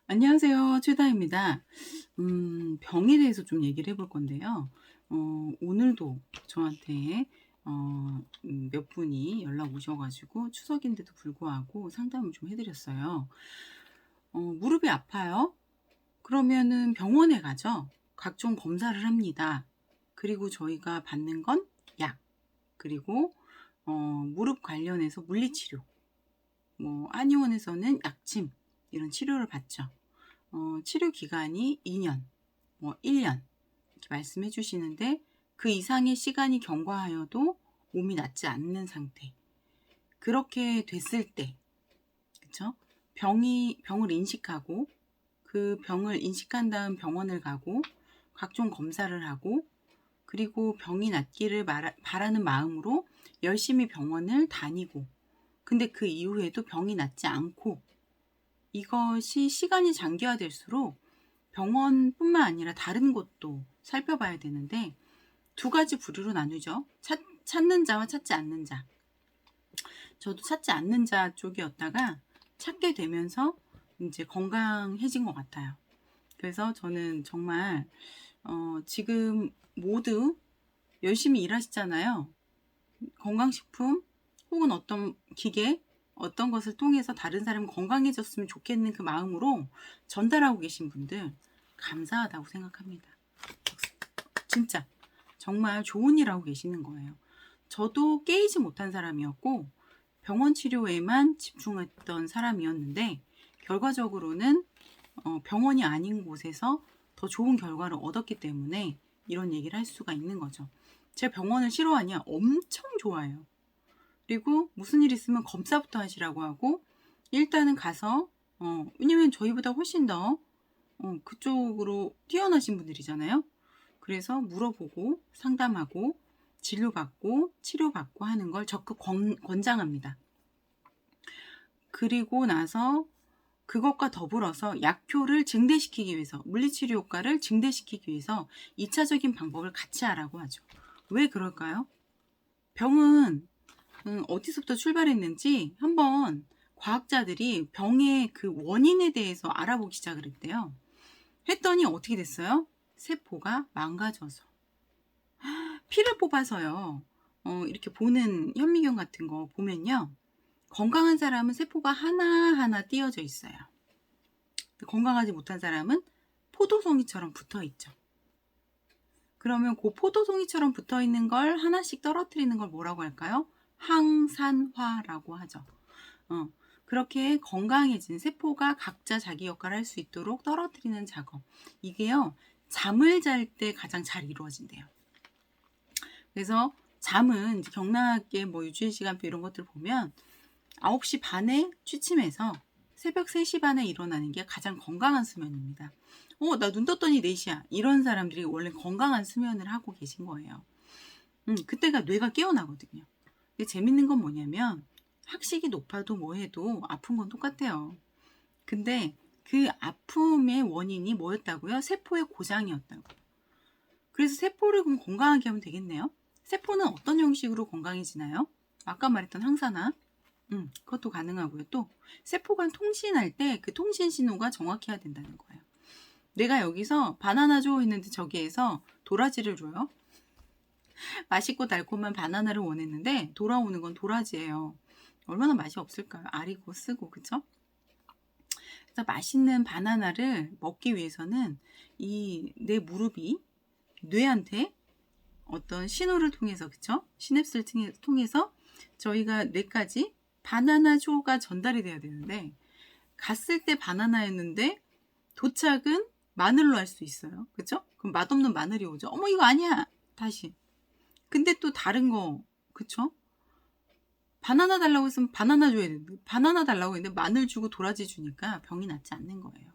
안녕하세요. 최다입니다. 병에 대해서 좀 얘기를 해볼 건데요. 오늘도 저한테 몇 분이 연락 오셔가지고 추석인데도 불구하고 상담을 좀 해드렸어요. 무릎이 아파요? 그러면은 병원에 가죠. 각종 검사를 합니다. 그리고 저희가 받는 건 약, 그리고 무릎 관련해서 물리치료, 한의원에서는 약침 이런 치료를 받죠. 치료 기간이 2년, 1년 이렇게 말씀해 주시는데 그 이상의 시간이 경과하여도 몸이 낫지 않는 상태. 그렇게 됐을 때, 그쵸? 병을 인식하고 그 병을 인식한 다음 병원을 가고 각종 검사를 하고 그리고 병이 낫기를 바라는 마음으로 열심히 병원을 다니고 근데 그 이후에도 병이 낫지 않고 이것이 시간이 장기화될수록 병원뿐만 아니라 다른 곳도 살펴봐야 되는데 두 가지 부류로 나누죠. 찾는 자와 찾지 않는 자. 저도 찾지 않는 자 쪽이었다가 찾게 되면서 이제 건강해진 것 같아요. 그래서 저는 정말 지금 모두 열심히 일하시잖아요. 건강식품 혹은 어떤 기계 어떤 것을 통해서 다른 사람이 건강해졌으면 좋겠는 그 마음으로 전달하고 계신 분들 감사하다고 생각합니다. 진짜 정말 좋은 일 하고 계시는 거예요. 저도 깨이지 못한 사람이었고 병원 치료에만 집중했던 사람이었는데 결과적으로는 병원이 아닌 곳에서 더 좋은 결과를 얻었기 때문에 이런 얘기를 할 수가 있는 거죠. 제가 병원을 싫어하냐? 엄청 좋아해요. 그리고 무슨 일 있으면 검사부터 하시라고 하고 일단은 가서 왜냐면 저희보다 훨씬 더 그쪽으로 뛰어나신 분들이잖아요. 그래서 물어보고 상담하고 진료받고 치료받고 하는 걸 적극 권장합니다. 그리고 나서 그것과 더불어서 약효를 증대시키기 위해서 물리치료 효과를 증대시키기 위해서 2차적인 방법을 같이 하라고 하죠. 왜 그럴까요? 병은 어디서부터 출발했는지 한번 과학자들이 병의 그 원인에 대해서 알아보기 시작을 했대요. 했더니 어떻게 됐어요? 세포가 망가져서 피를 뽑아서요. 이렇게 보는 현미경 같은 거 보면요. 건강한 사람은 세포가 하나하나 띄어져 있어요. 건강하지 못한 사람은 포도송이처럼 붙어 있죠. 그러면 그 포도송이처럼 붙어 있는 걸 하나씩 떨어뜨리는 걸 뭐라고 할까요? 항산화라고 하죠. 그렇게 건강해진 세포가 각자 자기 역할을 할 수 있도록 떨어뜨리는 작업. 이게요, 잠을 잘 때 가장 잘 이루어진대요. 그래서 잠은 경락의 유주의 시간표 이런 것들 보면 9시 반에 취침해서 새벽 3시 반에 일어나는 게 가장 건강한 수면입니다. 나 눈 떴더니 4시야. 이런 사람들이 원래 건강한 수면을 하고 계신 거예요. 그때가 뇌가 깨어나거든요. 근데 재밌는 건 뭐냐면 학식이 높아도 뭐 해도 아픈 건 똑같아요. 근데 그 아픔의 원인이 뭐였다고요? 세포의 고장이었다고. 그래서 세포를 그럼 건강하게 하면 되겠네요. 세포는 어떤 형식으로 건강해지나요? 아까 말했던 항산화. 그것도 가능하고요. 또 세포 간 통신할 때 그 통신 신호가 정확해야 된다는 거예요. 내가 여기서 바나나 줘 했는데 저기에서 도라지를 줘요. 맛있고 달콤한 바나나를 원했는데 돌아오는 건 도라지예요. 얼마나 맛이 없을까요? 아리고 쓰고, 그쵸? 그래서 맛있는 바나나를 먹기 위해서는 이 내 무릎이 뇌한테 어떤 신호를 통해서, 그쵸? 시냅스를 통해서 저희가 뇌까지 바나나쇼가 전달이 돼야 되는데 갔을 때 바나나였는데 도착은 마늘로 할 수 있어요. 그쵸? 그럼 맛없는 마늘이 오죠. 어머 이거 아니야. 다시. 근데 또 다른 거, 그쵸? 바나나 달라고 했으면 바나나 줘야 되는데 바나나 달라고 했는데 마늘 주고 도라지 주니까 병이 낫지 않는 거예요.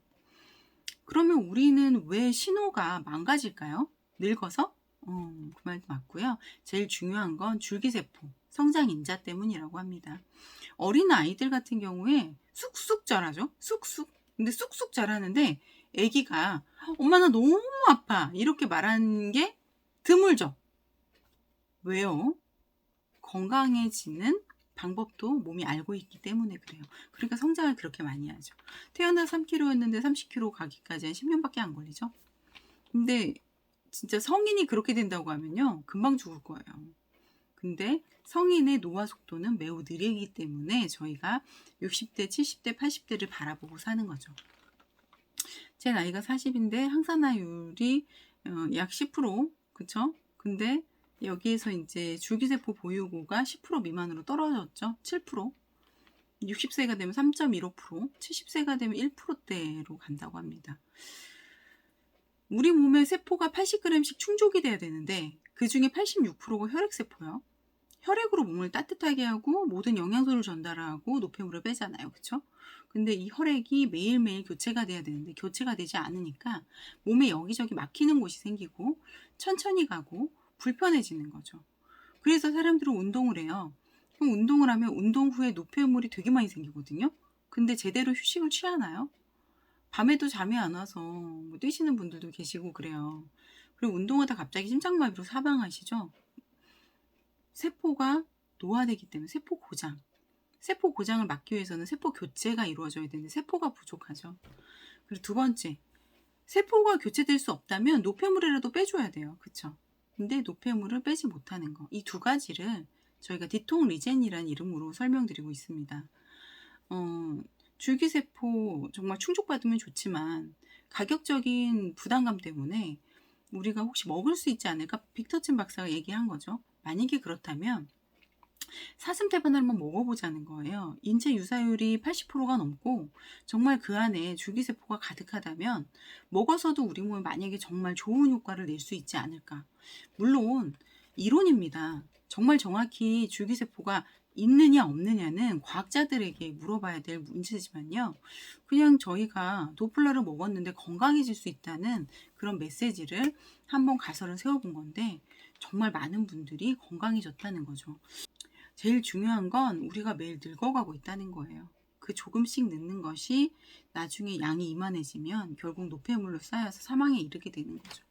그러면 우리는 왜 신호가 망가질까요? 늙어서? 그 말도 맞고요. 제일 중요한 건 줄기세포, 성장인자 때문이라고 합니다. 어린 아이들 같은 경우에 쑥쑥 자라죠. 쑥쑥. 근데 쑥쑥 자라는데 아기가 엄마 나 너무 아파 이렇게 말하는 게 드물죠. 왜요? 건강해지는 방법도 몸이 알고 있기 때문에 그래요. 그러니까 성장을 그렇게 많이 하죠. 태어나 3kg였는데 30kg 가기까지 한 10년밖에 안 걸리죠. 근데 진짜 성인이 그렇게 된다고 하면요, 금방 죽을 거예요. 근데 성인의 노화 속도는 매우 느리기 때문에 저희가 60대, 70대, 80대를 바라보고 사는 거죠. 제 나이가 40인데 항산화율이 약 10%, 그쵸? 근데 여기에서 이제 줄기세포 보유고가 10% 미만으로 떨어졌죠. 7%. 60세가 되면 3.15%, 70세가 되면 1%대로 간다고 합니다. 우리 몸의 세포가 80g씩 충족이 돼야 되는데 그 중에 86%가 혈액세포요. 혈액으로 몸을 따뜻하게 하고 모든 영양소를 전달하고 노폐물을 빼잖아요. 그쵸? 근데 이 혈액이 매일매일 교체가 돼야 되는데 교체가 되지 않으니까 몸에 여기저기 막히는 곳이 생기고 천천히 가고 불편해지는 거죠. 그래서 사람들은 운동을 해요. 그럼 운동을 하면 운동 후에 노폐물이 되게 많이 생기거든요. 근데 제대로 휴식을 취하나요? 밤에도 잠이 안 와서 뭐 뛰시는 분들도 계시고 그래요. 그리고 운동하다 갑자기 심장마비로 사망하시죠? 세포가 노화되기 때문에 세포 고장. 세포 고장을 막기 위해서는 세포 교체가 이루어져야 되는데 세포가 부족하죠. 그리고 두 번째, 세포가 교체될 수 없다면 노폐물이라도 빼줘야 돼요. 그쵸? 근데 노폐물을 빼지 못하는 거. 이 두 가지를 저희가 디톡 리젠이라는 이름으로 설명드리고 있습니다. 줄기세포 정말 충족받으면 좋지만 가격적인 부담감 때문에 우리가 혹시 먹을 수 있지 않을까? 빅터친 박사가 얘기한 거죠. 만약에 그렇다면 사슴태반을 한번 먹어보자는 거예요. 인체 유사율이 80%가 넘고 정말 그 안에 줄기세포가 가득하다면 먹어서도 우리 몸에 만약에 정말 좋은 효과를 낼 수 있지 않을까. 물론 이론입니다. 정말 정확히 줄기세포가 있느냐 없느냐는 과학자들에게 물어봐야 될 문제지만요. 그냥 저희가 도플러를 먹었는데 건강해질 수 있다는 그런 메시지를 한번 가설을 세워본 건데 정말 많은 분들이 건강해졌다는 거죠. 제일 중요한 건 우리가 매일 늙어가고 있다는 거예요. 그 조금씩 늙는 것이 나중에 양이 이만해지면 결국 노폐물로 쌓여서 사망에 이르게 되는 거죠.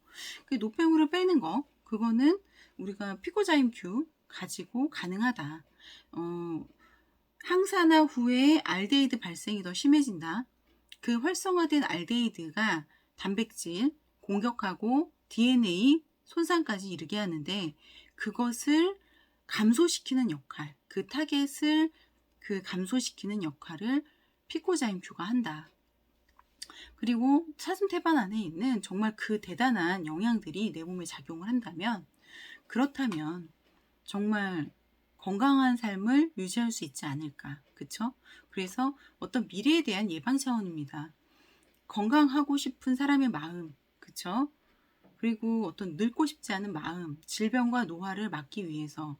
그 노폐물을 빼는 거, 그거는 우리가 피코자임 큐 가지고 가능하다. 항산화 후에 알데히드 발생이 더 심해진다. 그 활성화된 알데히드가 단백질 공격하고 DNA 손상까지 이르게 하는데 그것을 감소시키는 역할, 그 타겟을 감소시키는 역할을 피코자임큐가 한다. 그리고 사슴태반 안에 있는 정말 그 대단한 영양들이 내 몸에 작용을 한다면 그렇다면 정말 건강한 삶을 유지할 수 있지 않을까. 그쵸? 그래서 어떤 미래에 대한 예방 차원입니다. 건강하고 싶은 사람의 마음, 그쵸? 그리고 어떤 늙고 싶지 않은 마음, 질병과 노화를 막기 위해서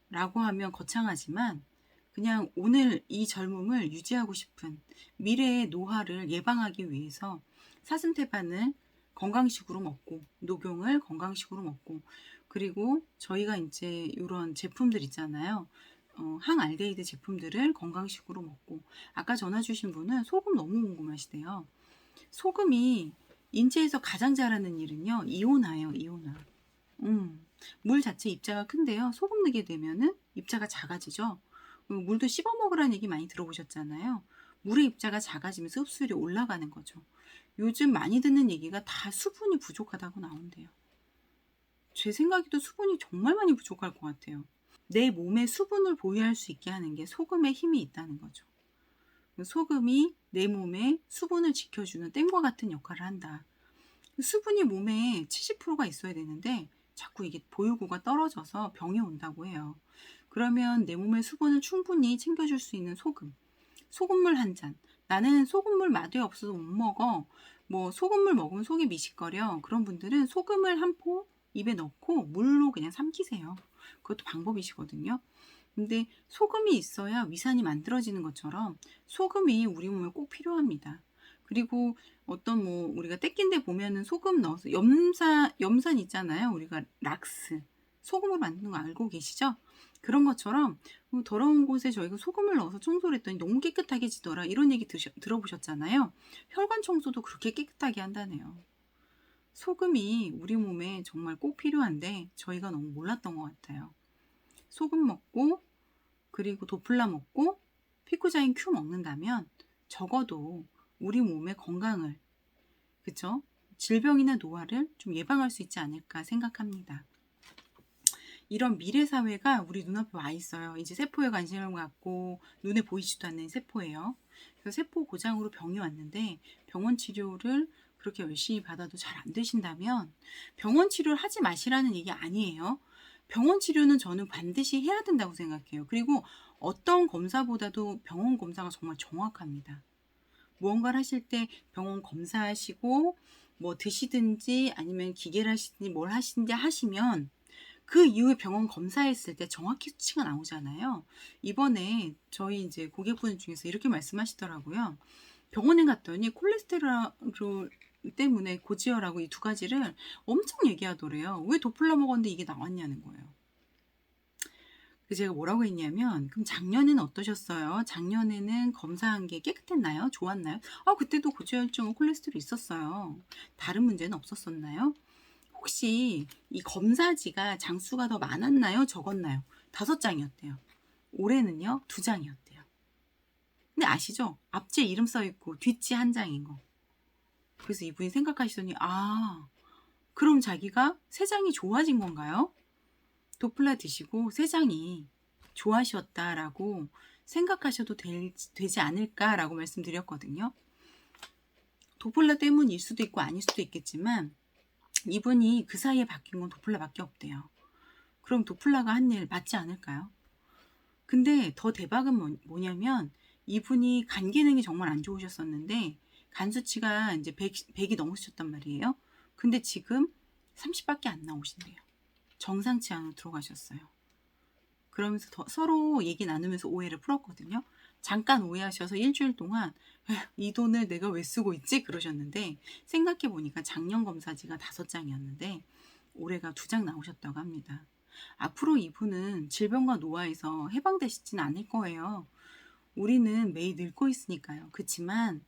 라고 하면 거창하지만 그냥 오늘 이 젊음을 유지하고 싶은 미래의 노화를 예방하기 위해서 사슴태반을 건강식으로 먹고 녹용을 건강식으로 먹고 그리고 저희가 이제 이런 제품들 있잖아요. 항알데히드 제품들을 건강식으로 먹고 아까 전화 주신 분은 소금 너무 궁금하시대요. 소금이 인체에서 가장 잘하는 일은요. 이온화예요. 이온화. 물 자체 입자가 큰데요. 소금 넣게 되면은 입자가 작아지죠. 물도 씹어 먹으라는 얘기 많이 들어보셨잖아요. 물의 입자가 작아지면서 흡수율이 올라가는 거죠. 요즘 많이 듣는 얘기가 다 수분이 부족하다고 나온대요. 제 생각에도 수분이 정말 많이 부족할 것 같아요. 내 몸에 수분을 보유할 수 있게 하는 게 소금의 힘이 있다는 거죠. 소금이 내 몸에 수분을 지켜주는 댐과 같은 역할을 한다. 수분이 몸에 70%가 있어야 되는데 자꾸 이게 보유고가 떨어져서 병이 온다고 해요. 그러면 내 몸의 수분을 충분히 챙겨줄 수 있는 소금. 소금물 한 잔. 나는 소금물 맛이 없어서 못 먹어. 뭐 소금물 먹으면 속이 미식거려. 그런 분들은 소금을 한 포 입에 넣고 물로 그냥 삼키세요. 그것도 방법이시거든요. 근데 소금이 있어야 위산이 만들어지는 것처럼 소금이 우리 몸에 꼭 필요합니다. 그리고 어떤 뭐 우리가 떼낀 데 보면은 소금 넣어서 염산 있잖아요. 우리가 락스 소금으로 만드는 거 알고 계시죠? 그런 것처럼 더러운 곳에 저희가 소금을 넣어서 청소를 했더니 너무 깨끗하게 지더라 이런 얘기 들어보셨잖아요. 혈관 청소도 그렇게 깨끗하게 한다네요. 소금이 우리 몸에 정말 꼭 필요한데 저희가 너무 몰랐던 것 같아요. 소금 먹고 그리고 도플라 먹고 피코자인 Q 먹는다면 적어도 우리 몸의 건강을, 그쵸? 질병이나 노화를 좀 예방할 수 있지 않을까 생각합니다. 이런 미래 사회가 우리 눈앞에 와 있어요. 이제 세포에 관심을 갖고 눈에 보이지도 않는 세포예요. 그래서 세포 고장으로 병이 왔는데 병원 치료를 그렇게 열심히 받아도 잘 안 되신다면 병원 치료를 하지 마시라는 얘기 아니에요. 병원 치료는 저는 반드시 해야 된다고 생각해요. 그리고 어떤 검사보다도 병원 검사가 정말 정확합니다. 무언가를 하실 때 병원 검사하시고 뭐 드시든지 아니면 기계를 하시든지 뭘 하시든지 하시면 그 이후에 병원 검사했을 때 정확히 수치가 나오잖아요. 이번에 저희 이제 고객분 중에서 이렇게 말씀하시더라고요. 병원에 갔더니 콜레스테롤 때문에 고지혈하고 이 두 가지를 엄청 얘기하더래요. 왜 도플라 먹었는데 이게 나왔냐는 거예요. 그래서 제가 뭐라고 했냐면, 그럼 작년에는 어떠셨어요? 작년에는 검사한 게 깨끗했나요? 좋았나요? 그때도 고지혈증, 콜레스테롤 있었어요. 다른 문제는 없었었나요? 혹시 이 검사지가 장수가 더 많았나요? 적었나요? 5장이었대요. 올해는요, 2장이었대요. 근데 아시죠? 앞지에 이름 써있고 뒷지 1장인 거. 그래서 이분이 생각하시더니 그럼 자기가 3장이 좋아진 건가요? 도플라 드시고 3장이 좋아하셨다라고 생각하셔도 되지 않을까라고 말씀드렸거든요. 도플라 때문일 수도 있고 아닐 수도 있겠지만 이분이 그 사이에 바뀐 건 도플라밖에 없대요. 그럼 도플라가 한 일 맞지 않을까요? 근데 더 대박은 뭐냐면 이분이 간 기능이 정말 안 좋으셨었는데 간 수치가 이제 100이 넘으셨단 말이에요. 근데 지금 30밖에 안 나오신대요. 정상치 안으로 들어가셨어요. 그러면서 서로 얘기 나누면서 오해를 풀었거든요. 잠깐 오해하셔서 일주일 동안 이 돈을 내가 왜 쓰고 있지? 그러셨는데 생각해 보니까 작년 검사지가 5장이었는데 올해가 2장 나오셨다고 합니다. 앞으로 이분은 질병과 노화에서 해방되시진 않을 거예요. 우리는 매일 늙고 있으니까요. 그렇지만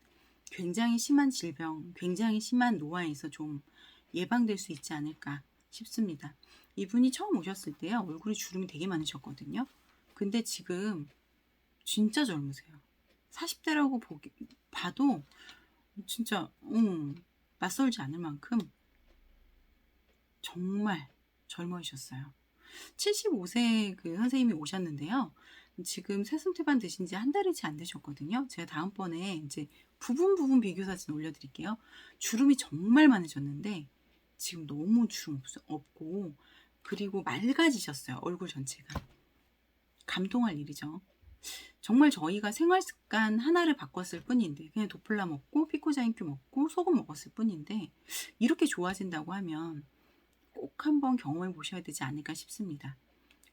굉장히 심한 질병, 굉장히 심한 노화에서 좀 예방될 수 있지 않을까 싶습니다. 이분이 처음 오셨을 때요, 얼굴에 주름이 되게 많으셨거든요. 근데 지금 진짜 젊으세요. 40대라고 봐도 진짜 낯설지 않을 만큼 정말 젊어지셨어요. 75세 그 선생님이 오셨는데요. 지금 새순태반 드신 지 한 달이 채 안 되셨거든요. 제가 다음번에 이제 부분 비교 사진 올려드릴게요. 주름이 정말 많으셨는데 지금 너무 주름 없고 그리고 맑아지셨어요. 얼굴 전체가. 감동할 일이죠. 정말 저희가 생활 습관 하나를 바꿨을 뿐인데 그냥 도플라 먹고 피코자인큐 먹고 소금 먹었을 뿐인데 이렇게 좋아진다고 하면 꼭 한번 경험해 보셔야 되지 않을까 싶습니다.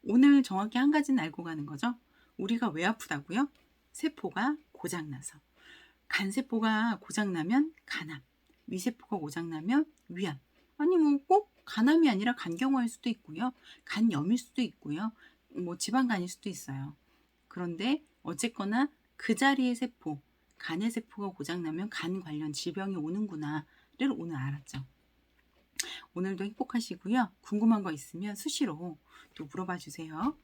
오늘 정확히 한 가지는 알고 가는 거죠. 우리가 왜 아프다고요? 세포가 고장나서. 간세포가 고장나면 간암, 위세포가 고장나면 위암. 아니 뭐 꼭 간암이 아니라 간경화일 수도 있고요. 간염일 수도 있고요. 뭐 지방간일 수도 있어요. 그런데 어쨌거나 그 자리의 세포, 간의 세포가 고장나면 간 관련 질병이 오는구나를 오늘 알았죠. 오늘도 행복하시고요. 궁금한 거 있으면 수시로 또 물어봐 주세요.